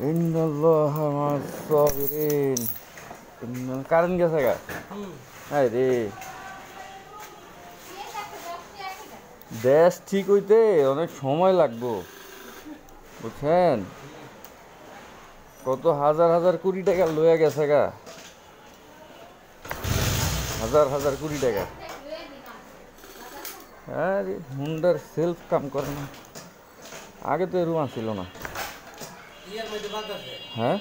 ইন্নাল্লাহা মা'আস Saverin. Current গেছে গা? হায় রে, দেশ ঠিক হইতে অনেক সময় লাগবো বুঝছেন। কত হাজার হাজার কোটি টাকা লয়ে গেছে গা, হাজার হাজার কোটি টাকা। আরে হুন্ডার সেলফ কাম করে না, আগে তো এরকম ছিল না। হ্যাঁ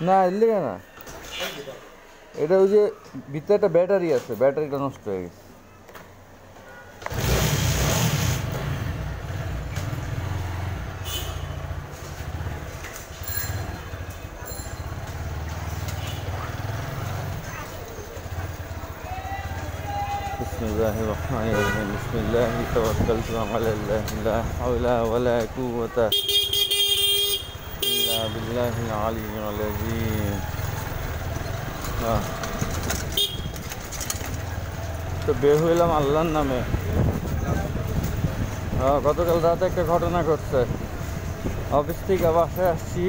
না এলে না, এটা ওই যে ভিতরে একটা ব্যাটারি আছে, ব্যাটারিটা নষ্ট হয়ে গেছে। বিসমিল্লাহির রহমানির রহিম। বিসমিল্লাহি তাওয়াক্কালতু আলাল্লাহ, লা হাওলা ওয়ালা কুওয়াতা ইল্লা বিল্লাহিল আলিয়্যিল আযীম। তো বের হইলাম আল্লাহর নামে। গতকাল রাতে একটা ঘটনা ঘটছে। অফিস থেকে বাসায় আসছি,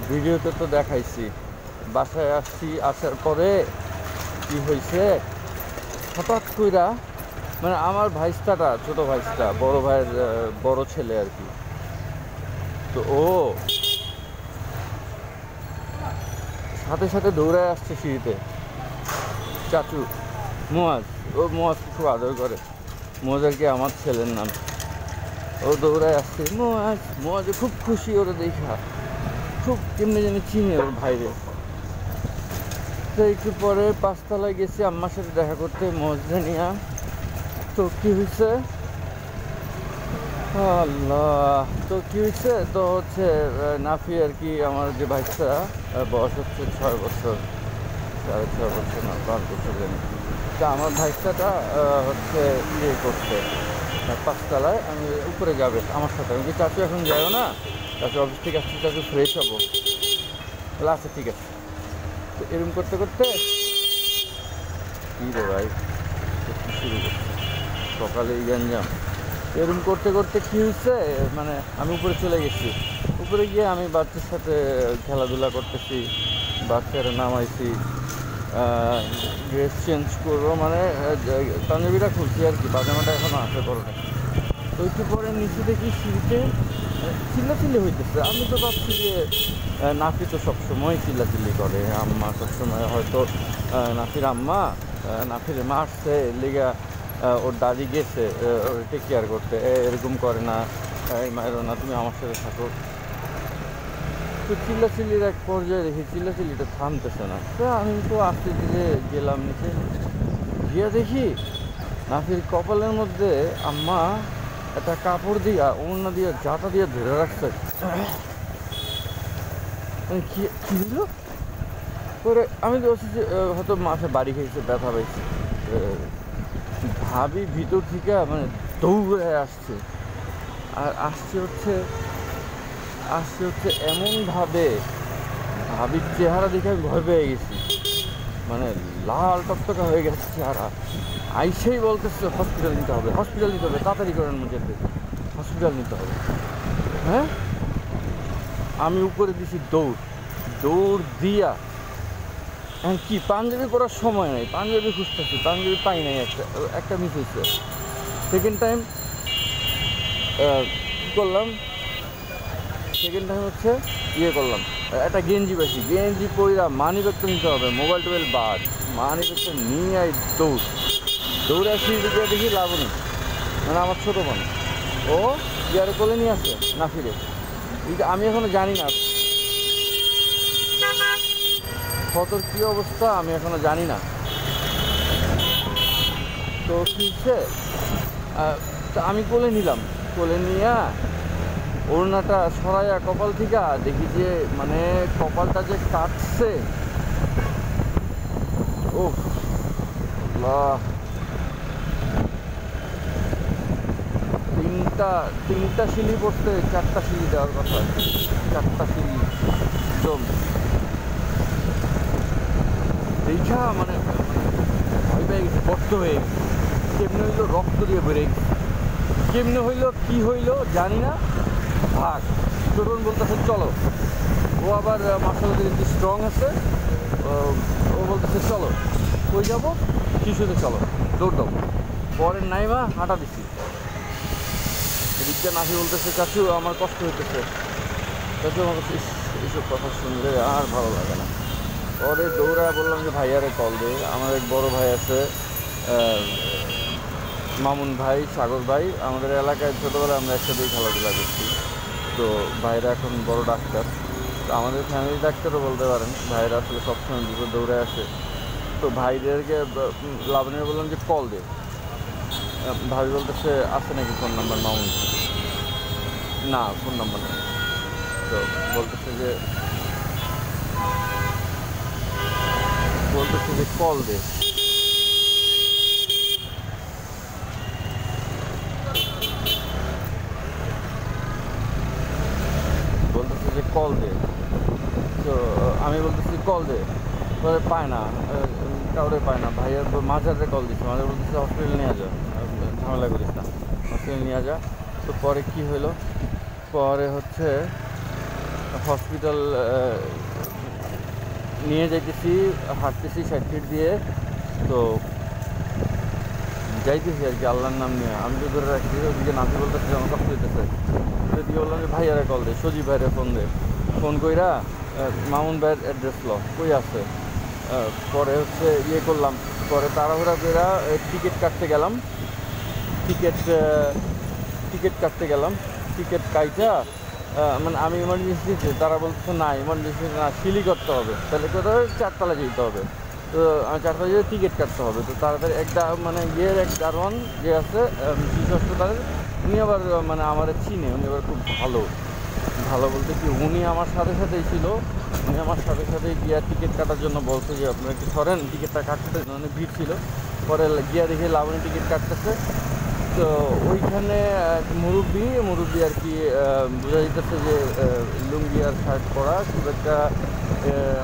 ভিডিওতে তো দেখাইছি। বাসায় আসছি, আসার পরে কি হয়েছে, হঠাৎ কইরা মানে আমার ভাইস্তাটা, ছোট ভাইস্তা, বড় ভাইয়ের বড় ছেলে আর কি, তো ও সাথে সাথে দৌড়ায় আসছে সিঁড়িতে। চাচু মুয়াজ, ও মুয়াজকে খুব আদর করে, মুয়াজ আর কি আমার ছেলের নাম। ও দৌড়ায় আসছে, মুয়াজ, মুয়াজে খুব খুশি ওরা দেখা, খুব কেমনি যেন চিনে ওর ভাইরে। তো একটু পরে 5 তলায় গেছি আম্মার সাথে দেখা করতে, মুয়াজরে নিয়া। তো কি হয়েছে, আল্লাহ, তো কি হয়েছে, তো হচ্ছে নাফি আর কি, আমার যে ভাইটা, বয়স হচ্ছে 6 বছর, 6.5 বছর না 5 বছর জানি। তা আমার ভাইটাটা হচ্ছে ইয়ে করছে 5 তলায়, আমি উপরে যাবে আমার সাথে। আমি কি চাচু এখন যাবো না, চাচু অফিস থেকে আসছি, চাচু ফ্রেশ হবো। তাহলে আচ্ছা ঠিক আছে। তো এরকম করতে করতে কী রে ভাই, কি শুরু করছে সকালে এই গঞ্জাম। এরকম করতে করতে কী হচ্ছে, মানে আমি উপরে চলে গেছি। উপরে গিয়ে আমি বাচ্চার সাথে খেলাধুলা করতেছি, বাচ্চারা নামাইছি, ড্রেস চেঞ্জ করবো, মানে পাঞ্জাবিটা খুলছি আর কি, পাজামাটা এখনও আসে পরে। তো একটু পরে নিচে দেখি সিঁড়িতে চিল্লাচিল্লি হইতেছে। আমি তো ভাবছি যে নাফি তো সবসময় চিল্লাচিল্লি করে, আম্মা সবসময় হয়তো নাফির আম্মা নাফির মারছে লেগা, ওর দাদি গেছে টেক কেয়ার করতে, এরকম করে না, এই মায়েরও না, তুমি আমার সাথে থাকো। তো চিল্লাচিল্লির এক পর্যায়ে দেখি চিল্লাচিল্লিটা থামতেছে না। তো আমি তো আস্তে ধীরে গেলাম নিচে, গিয়ে দেখি নাফির কপালের মধ্যে আম্মা একটা কাপড় দিয়া, ওড়না দিয়া, জাটা দিয়ে ধরে রাখছে। কি দিল পরে আমি তো হয়তো মাথায় বাড়ি খেয়েছে, ব্যথা পাইছে। ভাবি ভিতর থেকে মানে দৌড়ে আসছে, আর আসছে হচ্ছে এমনভাবে, ভাবির চেহারা দেখে আমি ভয় পেয়ে গেছি, মানে লাল টকটকা হয়ে গেছে চেহারা। আইসেই বলতেছে হসপিটাল নিতে হবে, হসপিটাল নিতে হবে, তাড়াতাড়ি করেন, যেতে হসপিটাল নিতে হবে। হ্যাঁ, আমি উপরে দিছি দৌড় দিয়া, হ্যাঁ কি পাঞ্জাবি পরার সময় নেই, পাঞ্জাবি খুঁজতেছি, পাঞ্জাবি পাই নাই, একটা মিস হয়েছে। সেকেন্ড টাইম কী করলাম, সেকেন্ড টাইম হচ্ছে ইয়ে করলাম, একটা গেঞ্জি পাইছি, গেঞ্জি পরিরা মানি ব্যাগটা নিতে হবে, মোবাইল টোবাইল বাদ, মানি ব্যাগটা নিয়ে আই দৌড়ে আসি, দিকে দেখি লাভ নেই, মানে আমার ছোটো বোন ও ইয়ারে কোলে নিয়ে আসে না ফিরে। আমি এখনো জানি না কতর কী অবস্থা, আমি এখনো জানি না। তো কী হচ্ছে, আমি কোলে নিলাম, কোলে নিয়ে ওড়নাটা সরাইয়া কপাল থেকে দেখি যে মানে কপালটা যে কাটছে, ও আল্লাহ, তিনটা সিলি পড়তে 4টা সিলি দেওয়ার কথা, 4টা সিলি একদম দেখা মানে ভয় পেয়ে গেছে, কষ্ট হয়ে গেছে। কেমনে হইলো, রক্ত দিয়ে বেড়ে গেছে, কেমনে হইলো কি হইলো জানি না। ভাগ তরুণ বলতেছে চলো, ও আবার মার্শাল একটু স্ট্রং আছে, ও বলতেছে চলো, কই যাবো, শিশুতে চলো, দৌড় দাও। পরের নাইমা হাঁটা দিচ্ছি, এদিকটা নাকি বলতেছে চাচু আমার কষ্ট হইতেছে, চাচু আমার কাছে এইসব কথা শুনলে আর ভালো লাগে না। পরে দৌড়ায় বললাম যে ভাইয়ারে কল দে, আমার এক বড় ভাই আছে মামুন ভাই, সাগর ভাই, আমাদের এলাকায় ছোটোবেলায় আমরা একসাথেই খেলাধুলা করছি। তো ভাইরা এখন বড় ডাক্তার, তো আমাদের ফ্যামিলি ডাক্তারও বলতে পারেন। ভাইরা আসলে সবসময় দুটো দৌড়ে আসে। তো ভাইদেরকে লাবণীরা বললাম যে কল দে, ভাবি বলতেছে আছে নাকি ফোন নাম্বার মামুন, না ফোন নাম্বার নেই। তো বলতেছে যে কল দে, বলতেছে যে কল দে। তো আমি বলতেছি কল দে, পরে পায় না, কাউরে পায় না। ভাইয়ের মাঝারে কল দিচ্ছে, মাঝে বলতেছে হসপিটাল নিয়ে যা, ঝামেলা করিস না, হসপিটাল নিয়ে যা। তো পরে কি হলো, পরে হচ্ছে হসপিটাল নিয়ে যাইতেছি, হাঁটতেছি 60 ফিট দিয়ে, তো যাইতেছি আর কি আল্লাহর নাম নিয়ে। আমি তো ধরে রাখছি, ওদিকে নাতি বলতেছে আমার কষ্ট হইতেছে, সেদিকে বললাম যে ভাইয়ারে কল দে, সজীব ভাইরে ফোন দে। ফোন কইরা মামুন ভাইয়ের অ্যাড্রেস ল, কই আছে। পরে হচ্ছে ইয়ে করলাম, পরে তাড়াহুড়া কইরা টিকিট কাটতে গেলাম, টিকিট কাইটা মানে আমি ইমার্জেন্সিতে, তারা বলতেছে না ইমার্জেন্সি না, সিলি করতে হবে, তাহলে কোথাও 4তলা যেতে হবে। তো আমি 4তলা যেতে টিকিট কাটতে হবে। তো তাড়াতাড়ি একটা মানে ইয়ের এক দারোয়ান যে আছে শিশু হাসপাতালের, উনি আবার মানে আমার চিনে, উনি আবার খুব ভালো বলতে কি, উনি আমার সাথে সাথেই ছিল। উনি আমার সাথে সাথেই গিয়া টিকিট কাটার জন্য বলছে যে আপনারা একটু সরেন, টিকিটটা কাটতে, মানে ভিড় ছিল। পরে গিয়া দেখে লাবণী টিকিট কাটতেছে। তো ওইখানে মুরব্বি আর কি, বোঝা যেতেছে যে লুঙ্গি আর শার্ট পরা, খুব একটা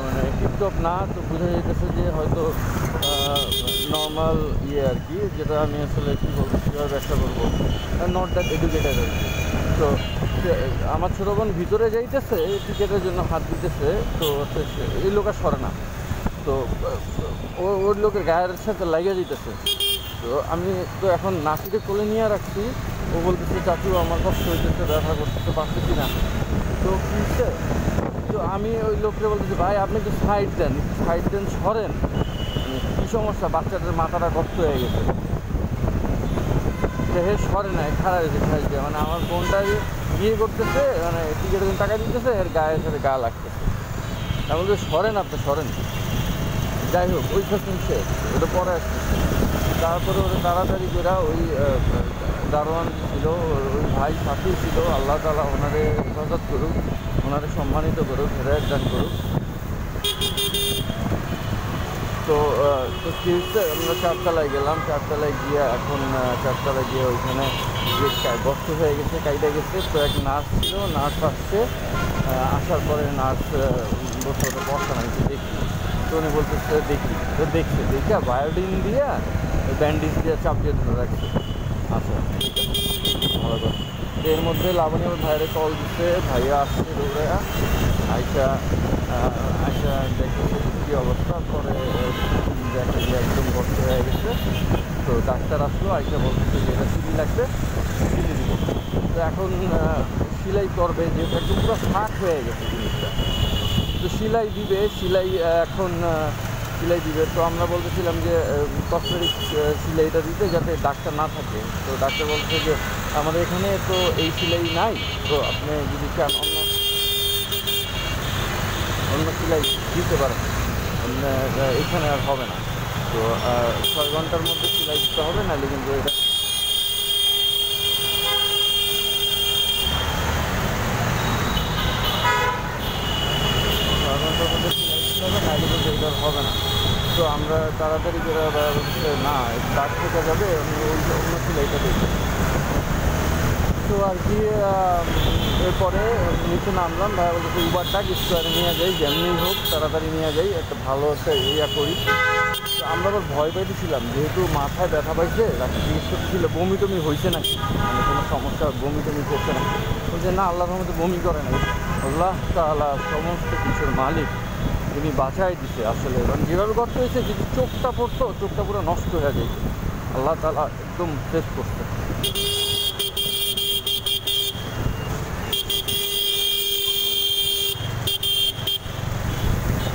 মানে টিপটপ না। তো বোঝা যেতেছে যে হয়তো নর্মাল ইয়ে আর কি, যেটা আমি আসলে কী বলবো, কীভাবে ব্যাখ্যা করবো, নট দ্যাট এডুকেটেড আর কি। তো আমার ছোটো বোন ভিতরে যাইতেছে টিকিটের জন্য হাত দিতেছে, তো এই লোক আর সরে না। তো ওর লোকের গায়ের সাথে লাগিয়ে দিতেছে। তো আমি তো এখন নাতিকে কোলে নিয়ে রাখছি, ও বলতেছে চাচু আমার কষ্ট হইতেছে, ব্যথা করতেছে, পারতেছি না। তো কী হচ্ছে, তো আমি ওই লোককে বলতেছি ভাই আপনি একটু সাইড দেন, সরেন, কী সমস্যা, বাচ্চাটার মাথাটা গর্ত হয়ে গেছে। হে সরে নাই, খারাপ হয়েছে খাইছে, মানে আমার বোনটা ইয়ে করতেছে, মানে টিকিটের জন্য টাকা দিতেছে, এর গায়ের সাথে গা লাগতেছে। আমি বলতে সরেন, আপনি সরেন। যাই হোক ওই ফেসিলিটি ওটা পরে আসতেছে। তারপরে ওরা তাড়াতাড়ি করে ওই দারোয়ান ছিল, ওই ভাই সাথেই ছিল, আল্লাহ তাআলা ওনারে হেফাজত করুক, ওনারে সম্মানিত করুক, হেদায়েত দান করুক। তো কী হচ্ছে, আমরা 4তলায় গেলাম, 4তলায় গিয়ে এখন 4তলায় গিয়ে ওইখানে গর্ত হয়ে গেছে, কাইটা গেছে। তো এক নার্স ছিল, নার্স আসছে, আসার পরে নার্স বসে বসা নাকি দেখি। তো উনি বলতেছে দেখি, তো দেখছে দেখে বায়োডিন দিয়ে ব্যান্ডেজ দিয়ে চাপ দিয়ে ধরে রাখছে। আচ্ছা ঠিক আছে, ভালো কথা। এর মধ্যে লাবণী আমার ভাইয়ের কল দিচ্ছে, ভাইয়া আসছে দৌড়ে, আইসা দেখতেছে কী অবস্থা। পরে দেখা গেলে একদম গর্ত হয়ে গেছে। তো ডাক্তার আসলো, আইসা বলতেছে যে এটা সিলি লাগবে, সিলি দিব। তো এখন সেলাই করবে, যেহেতু একদম পুরো ফাঁক হয়ে গেছে জিনিসটা। তো সেলাই দিবে, এখন সেলাই দিবে। তো আমরা বলতেছিলাম যে কসমেটিক সেলাইটা দিতে, যাতে ডাক্তার না থাকে। তো ডাক্তার বলছে যে আমাদের এখানে তো এই সেলাই নাই, তো আপনি যদি চান অন্য সেলাই দিতে পারেন, এখানে আর হবে না। তো 6 ঘন্টার মধ্যে সেলাই দিতে হবে, নাহলে কিন্তু এটা 6 ঘন্টার মধ্যে সেলাই দিতে হবে, নাহলে কিন্তু এটা হবে না। তো আমরা তাড়াতাড়ি করে না দাগ থেকে যাবে, আমি ওই অন্য সেলাইটা দেখি। তো আর কি এরপরে নিচে নামলাম, ভাইয়া বলতে উবার ডাক, স্কোয়ারে নিয়ে যাই, যেমনি হোক তাড়াতাড়ি নিয়ে যাই, একটা ভালো একটা ইয়া করি। তো আমরা আবার ভয় পাইতেছিলাম, যেহেতু মাথায় ব্যথা পাইছে, ডাক্তার জিজ্ঞেস করতেছিল বমি টমি হয়েছে নাকি, মানে কোনো সমস্যা বমি টমি করছে না। বলছে না, আল্লাহর রহমতে বমি করে নাই, আল্লাহ তাআলা সমস্ত কিছুর মালিক, তিনি বাঁচাই দিছে। আসলে কারণ যেভাবে গর্ত হয়েছে, যদি চোখটা পড়তো, চোখটা পুরো নষ্ট হয়ে যেত, আল্লাহ তাআলা একদম সেভ করছে।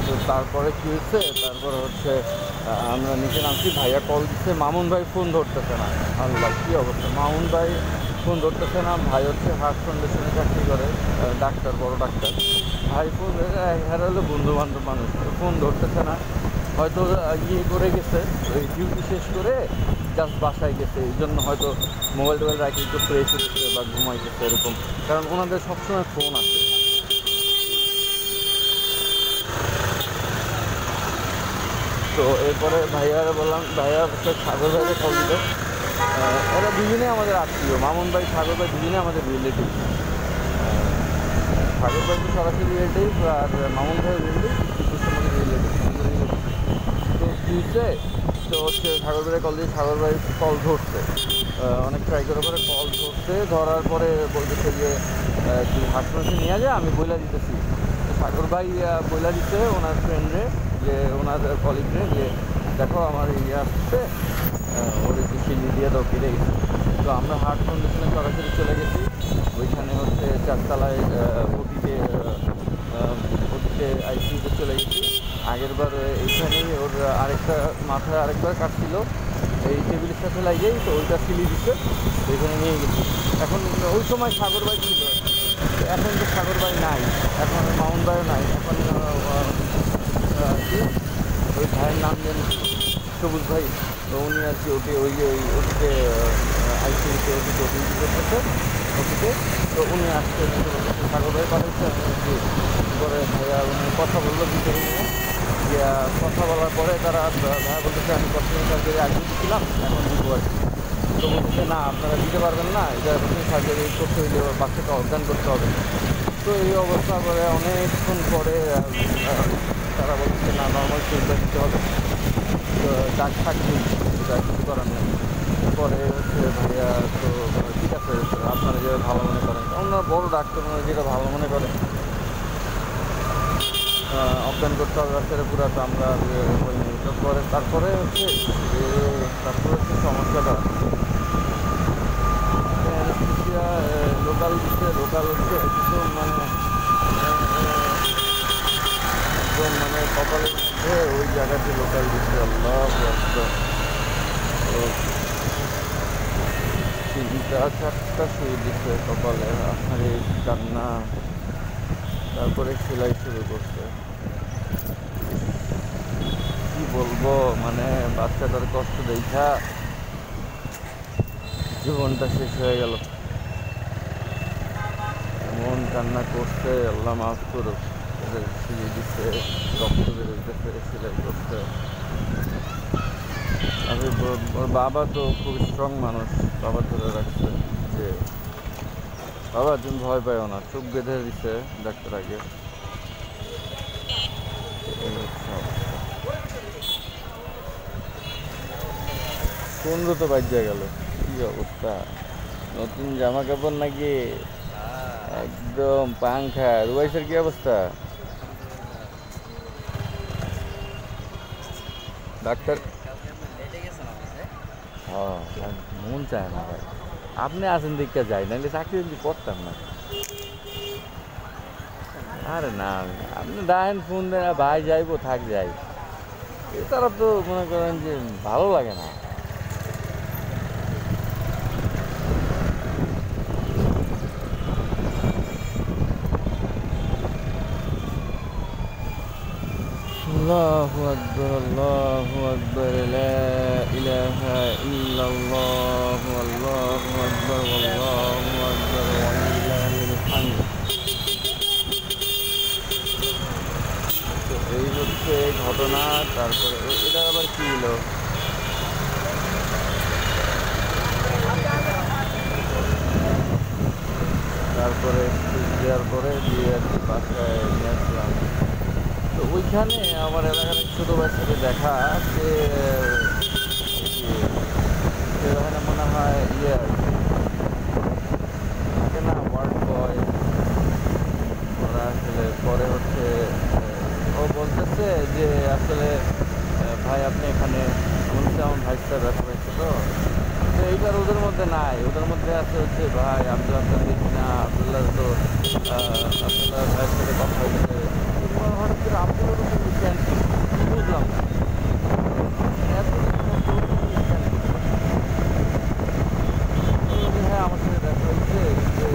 তো তারপরে কী হচ্ছে, তারপরে হচ্ছে আমরা নিচে নামছি, ভাইয়া কল দিচ্ছে, মামুন ভাই ফোন ধরতেছে না। আল্লাহ, কী অবস্থা, মামুন ভাই ফোন ধরতেছে না। ভাই হচ্ছে হার্ট ফাউন্ডেশনে চাকরি করে, ডাক্তার, বড় ডাক্তার। ভাই ফোন হ্যাঁ হলো বন্ধু বান্ধব মানুষ, ফোন ধরতেছে না। হয়তো ইয়ে করে গেছে, ওই ডিউটি শেষ করে জাস্ট বাসায় গেছে, এই জন্য হয়তো মোবাইল টোবাইল রাখি একটু ফ্রেশ হচ্ছে বা ঘুমাই গেছে এরকম, কারণ ওনাদের সবসময় ফোন আছে। তো এরপরে ভাইয়ারা বললাম, ভাইয়া হচ্ছে সাগর ভাইকে কল দিল। এরা দুজনেই আমাদের আত্মীয়, মামুন ভাই, সাগর ভাই দুজনেই আমাদের রিলেটিভ। সাগর ভাই তো সরাসরি রিলেটিভ, আর মামুন ভাই রিলেটিভ, আমাদের রিলেটিভ। তো কী হচ্ছে, তো হচ্ছে সাগর ভাই কল দিয়ে, সাগর ভাই কল ধরছে, অনেক ট্রাই করার পরে কল ধরছে, ধরার পরে বলতেছে যে তুই হাসপাতালে নিয়ে যা, আমি বইলা দিতেছি। তো সাগর ভাই বইলা দিচ্ছে ওনার ফ্রেন্ডরে, যে ওনার কলিগরে, যে দেখো আমার ইয়ে আসছে, ওর একটু সিলি দিয়ে দাও, কেটে গেছে। তো আমরা হার্ট ফাউন্ডেশনে সরাসরি চলে গেছি, ওইখানে হচ্ছে 4 তলায় ওটিতে আইসিইউতে চলে গেছি। আগের বার এইখানেই ওর আরেকটা মাথায় আরেকবার কাটছিল, এই টেবিলের সাথে লাগেই, তো ওইটা সিলি দিচ্ছে, ওইখানে নিয়ে গেছি। এখন ওই সময় সাগর ভাই ছিল, এখন তো সাগর ভাই নাই, এখন মামুন ভাইও নাই, এখন ওই ভাইয়ের নাম জানি সবুজ ভাই, তো উনি আর কি ওটিতে আইসিইউতে ওটিতে করতেছে ওটিতে। তো উনি আসছে, সাগর ভাই পাঠাচ্ছে, করে ভাইয়া উনি কথা বললো ভিতরে নিয়ে, যে কথা বলার পরে তারা ভাইয়া বলতেছে আমি প্রথমে সার্জারি আগে দিয়েছিলাম, এখন দিব আর কি। তো বলতেছে না, আপনারা দিতে পারবেন না, এটা প্রথমে সার্জারি করতে হইলে বাচ্চাটা অজ্ঞান করতে হবে। তো এই অবস্থা করে অনেকক্ষণ পরে তারা বলছে না, নর্মাল ট্রিটমেন্ট দিতে হবে, তো ডাক থাকবেই, এটা কিছু করার নেই। পরে হচ্ছে ভাইয়া তো ঠিক আছে, আপনারা যেটা ভালো মনে করেন, ওনারা বড় ডাক্তার, ওনারা যেটা ভালো মনে করেন, অজ্ঞান করতে হবে বাচ্চারা পুরা। তো আমরা হয়নি। তারপরে হচ্ছে সমস্যাটা লোকাল দিচ্ছে, লোকাল হচ্ছে কিছু মানে একদম মানে কপালের মধ্যে ওই জায়গাতে লোকাল দিচ্ছে। আল্লাহ তিনটা 4টা শুয়ে দিচ্ছে কপালে, আহারে কান্না। তারপরে সেলাই শুরু করছে। কি বলবো, মানে বাচ্চাটার কষ্ট দেখা জীবনটা শেষ হয়ে গেল। এমন কান্না করছে, আল্লাহ মাফ করুক। সিঁড়ি দিচ্ছে, রক্ত বেরোতেছে, সেলাই করছে। আর ওর বাবা তো খুব স্ট্রং মানুষ, বাবা ধরে রাখছে যে বাবা তুমি ভয় পাইও না, চোখ বেঁধে দিচ্ছে ডাক্তার আগে। সুন্দর তো বাজ্যা গেল, কি অবস্থা, নতুন জামা কাপড় নাকি একদম পাংখা। রুবাইসের কি অবস্থা? ডাক্তার মন চায় না ভাই, আপনি আসেন দিকটা যাই, নাহলে চাকরি যদি করতাম না। আরে না, আপনি দেখেন ফোন দেন, ভাই যাইবো থাক যাই, এছাড়া তো মনে করেন যে ভালো লাগে না। আল্লাহু আকবার, আল্লাহু আকবার, লা ইলাহা ইল্লাল্লাহু, আল্লাহু আকবার, আল্লাহু আকবার, ওয়ালিল্লাহিল হামদ। তো এই হচ্ছে ঘটনা। তারপরে এটা আবার কি হলো, করে দেওয়ার পরে দিয়ে আর কি বাসায় নিয়ে আসলাম। তো ওইখানে আমার এলাকার এক ছোটো ভাইয়ের সাথে দেখা, সে ওখানে মনে হয় ইয়ে আর কি থাকে না, ওয়ার্ড বয়। ওরা আসলে পরে হচ্ছে ও বলতেছে যে আসলে ভাই আপনি এখানে আমার ভাইয়ের সাথে দেখা হয়েছে। তো তো এইবার ওদের মধ্যে নাই, ওদের মধ্যে আছে হচ্ছে ভাই আব্দুল হাসান দেখি না, আব্দুল্লাহ তো আব্দুল্লাহ ভাইয়ের সাথে কথা হয়েছে। হঠাৎ করে আব্দুল্লাহ তো বুঝলাম না এত হ্যাঁ আমার সাথে দেখা হয়েছে, যে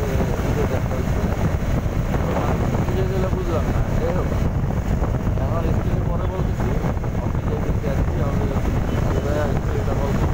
ঈদে দেখা হয়েছে, বুঝে গেলে বুঝলাম না। যাই হোক এখন স্কুলে পরে বলতেছি অফিসে গেছি আর কি, আমি স্কুলটা বলবো।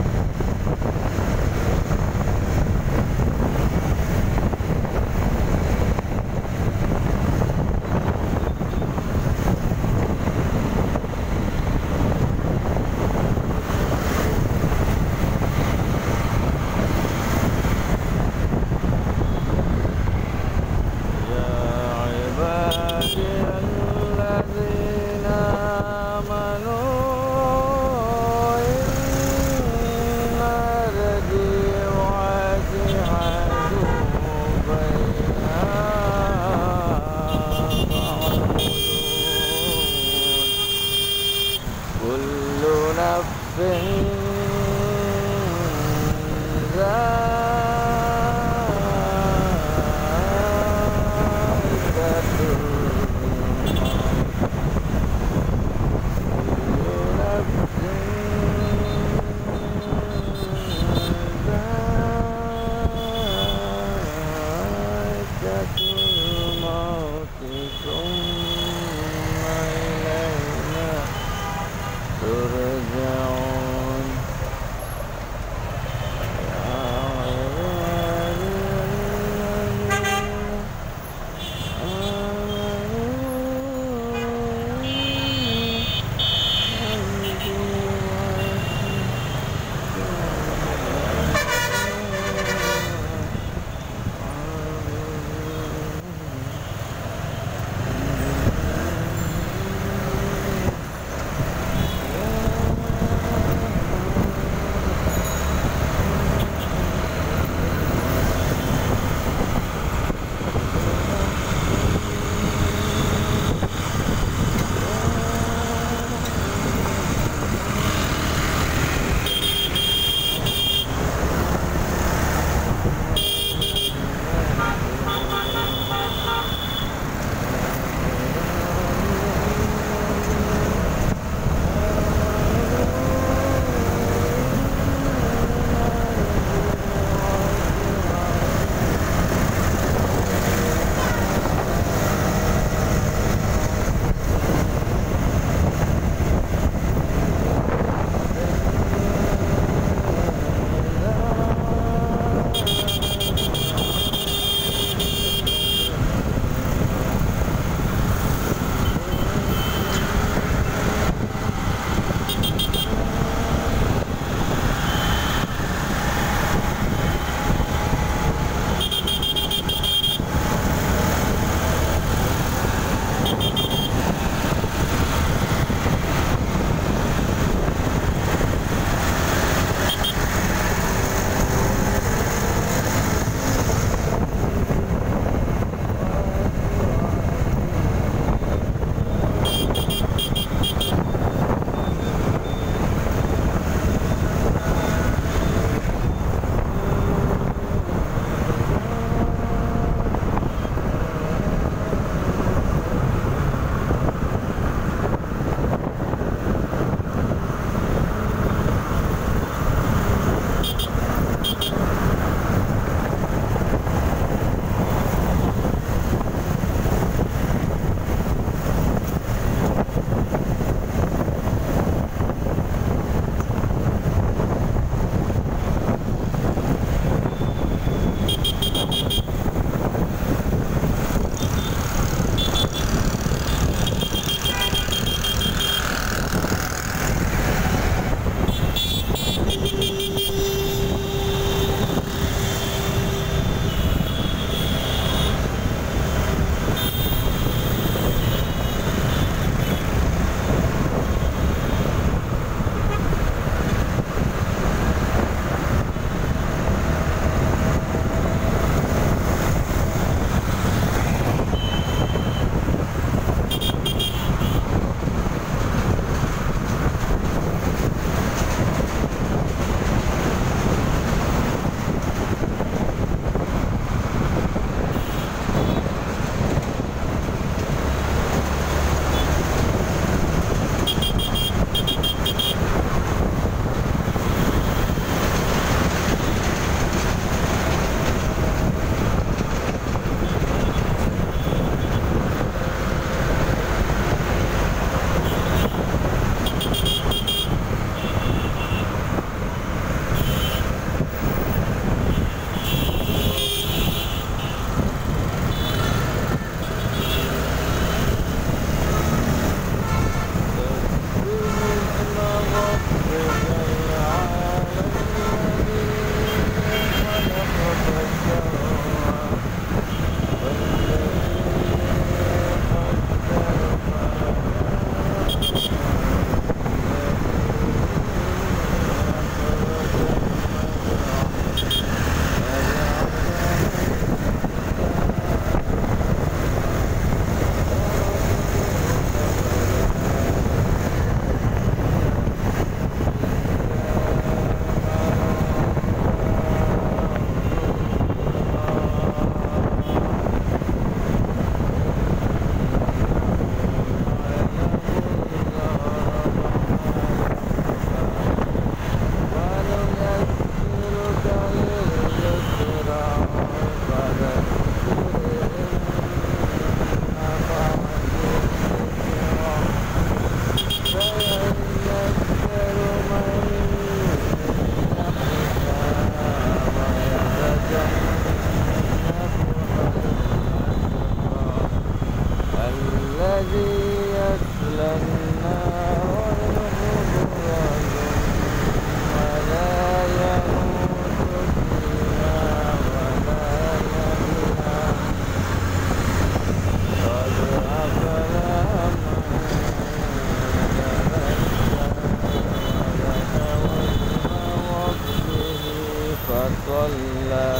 فصلى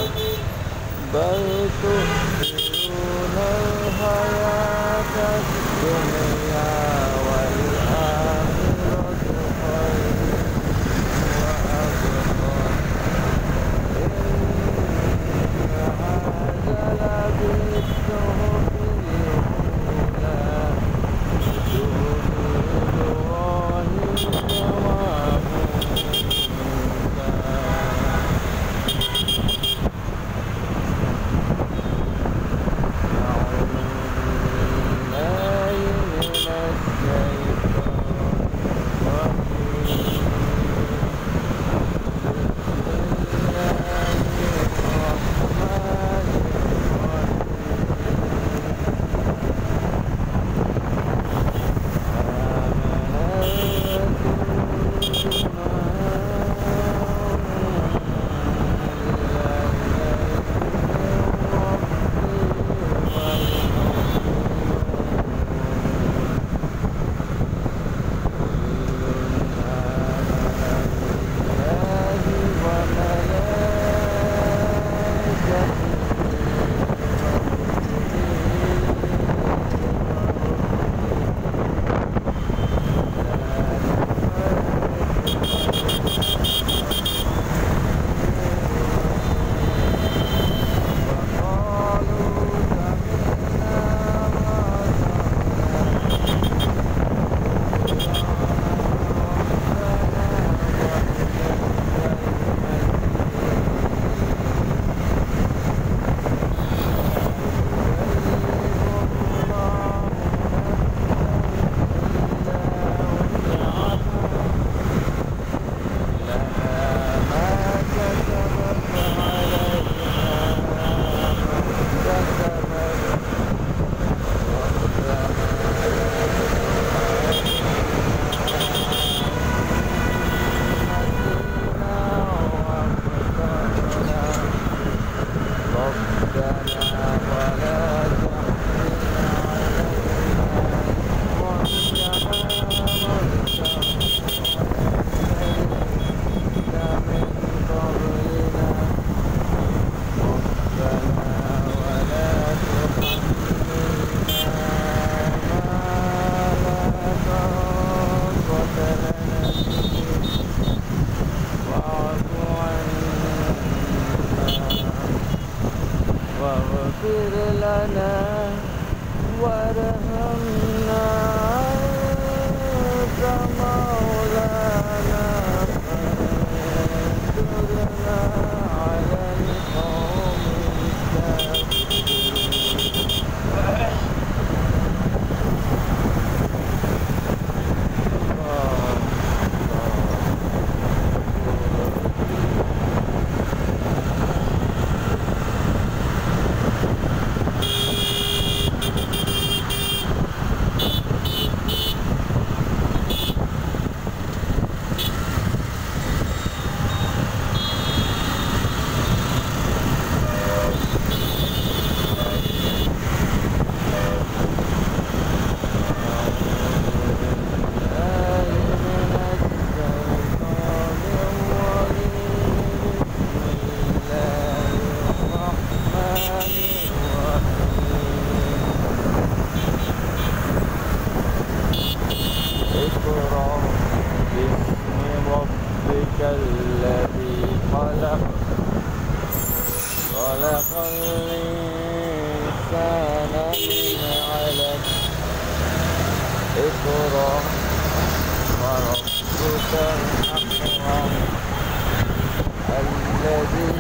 بل تؤثرون الحياة الدنيا والآخرة خير وأبقى إن هذا لفي الصحف الأولى صحف إبراهيم واغفر لنا وارحمنا أنت مولانا فانصرنا على القوم الذي خلق الإنسان من علق اقرأ وربك الأكرم الذي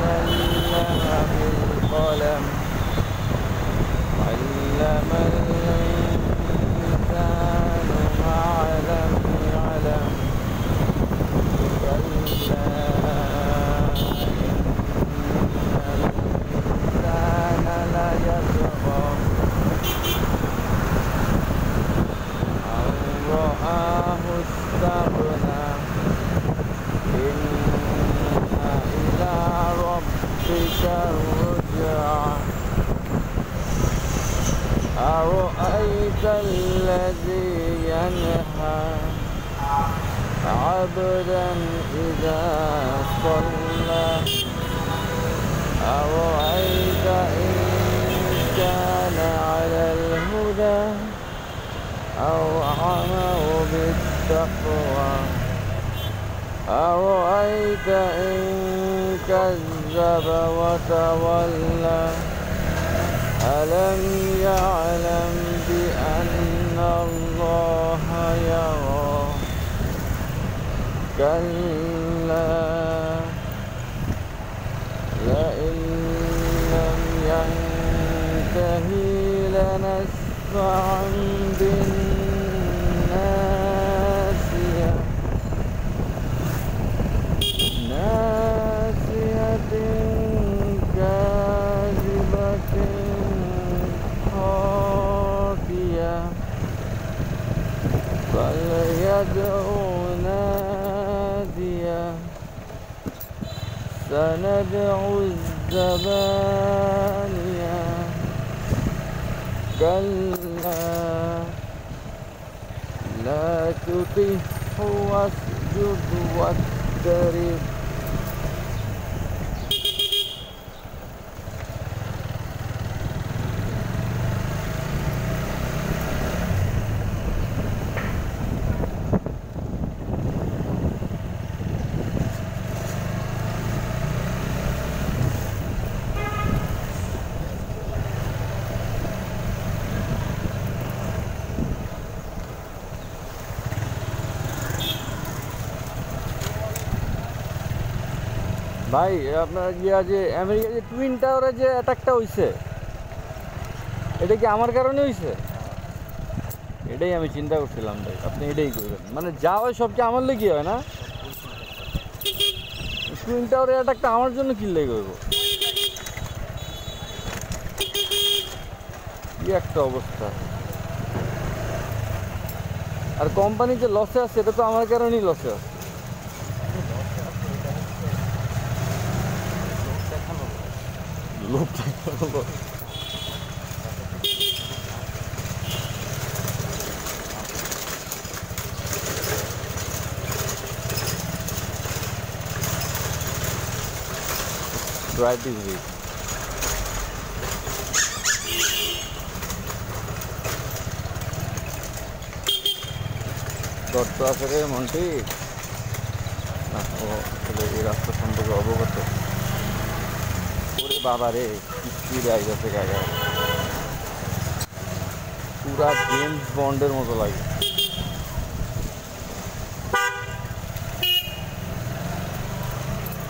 علم بالقلم علم الإنسان ما لم يعلم كلا إن الإنسان ليطغى أن رآه استغنى إن إلى ربك الرجعى أرأيت الذي ينهى عبدا إذا صلى أرأيت إن كان على الهدى أو أمر بالتقوى أرأيت إن كذب وتولى ألم يعلم بأن الله يرى كلا لئن لم ينتهي لنسفعا بالناصية ناصية كاذبة خاطئة فليدع نادية سندع الزبانية كلا لا تطعه واسجد واقترب ভাই আপনার ইয়া যে আমেরিকা যে টুইন টাওয়ারে যে অ্যাটাকটা হয়েছে এটা কি আমার কারণে হয়েছে? এটাই আমি চিন্তা করছিলাম ভাই, আপনি এটাই করবেন, মানে যা হয় সব কি আমার লেগে হয় না? টুইন টাওয়ারে অ্যাটাকটা আমার জন্য কি লেগে হইব? কি একটা অবস্থা! আর কোম্পানি যে লসে আছে এটা তো আমার কারণেই লসে আছে। লোক দেখানো try this week. গর্ত আছে রে মন্টি, না ও এই রাস্তা সম্পর্কে অবগত। ওরে বাবা রে, কি স্পিড আইতেছে গাড়ি, পুরা জেমস বন্ডের মতো লাগে।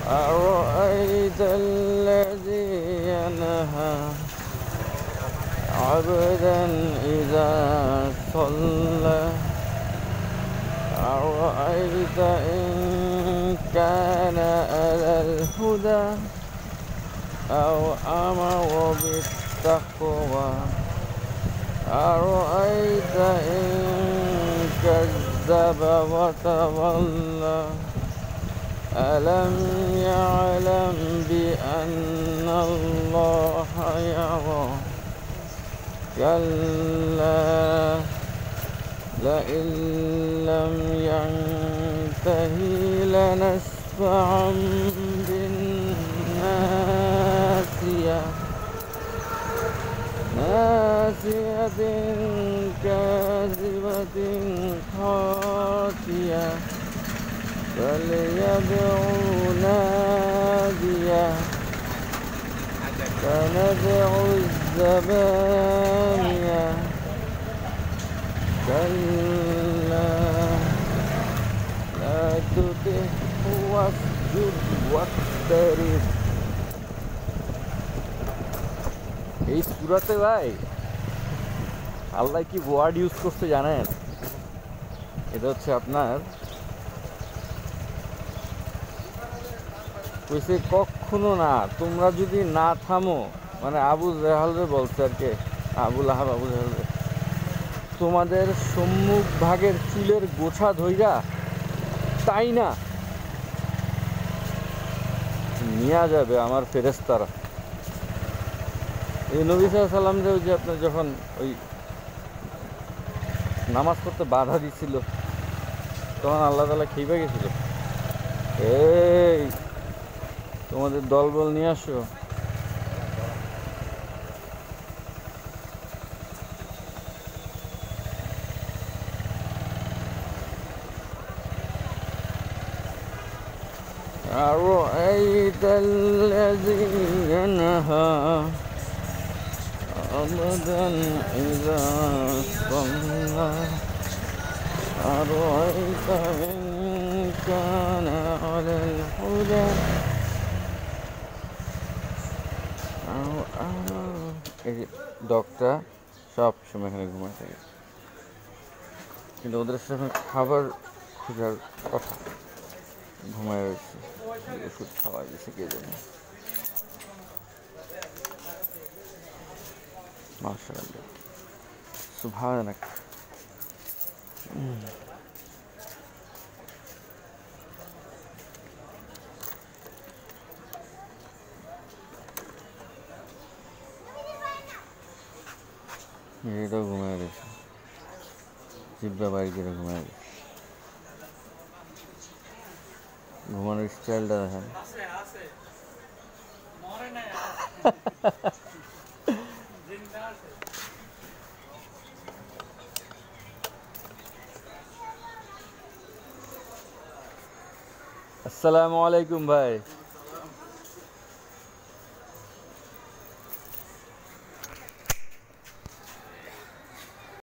أرأيت الذي ينهى عبدا إذا صلى أرأيت إن كان على الهدى أو أمر بالتقوى أرأيت إن كذب وتولى ألم يعلم بأن الله يرى كلا لئن لم ينتهي لنسفعا بالناصية ناصية كاذبة خاطئة فليدع نادية سندع الزبانية كلا لا تطعه واسجد واقترب। এই সূরাতে ভাই আল্লাহ কি ওয়ার্ড ইউজ করতে জানেন? এটা হচ্ছে আপনার কইছে কখনো না, তোমরা যদি না থামো, মানে আবু জাহালরে বলছে আর কি, আবুল আহাব আবু জাহালরে, তোমাদের সম্মুখ ভাগের চুলের গোছা ধইরা তাই না নিয়ে যাবে আমার ফেরেশতারা। এই নবী সাল্লাম যে ওই যে আপনার যখন ওই নামাজ পড়তে বাধা দিছিল তখন আল্লাহ তাআলা খেপে গেছিল, এই তোমাদের দলবল নিয়ে আসো। أرأيت الذي ينهى عبدا إذا صلى أرأيت إن كان على الهدى এই যে ডগটা সব সময় এখানে ঘুমায় থাকে, কিন্তু ওদের সাথে খাবার খোঁজার কথা, ঘুমায় রয়েছে, ওষুধ খাওয়া গেছে কে জানে। মাশাআল্লাহ, সুবহানাক। এটাও ঘুমায় রয়েছে, জিব্বা বাড়ি করে ঘুমায় রয়েছে। ঘুমানোর স্টাইলটা দেখেন। আসসালামু আলাইকুম ভাই।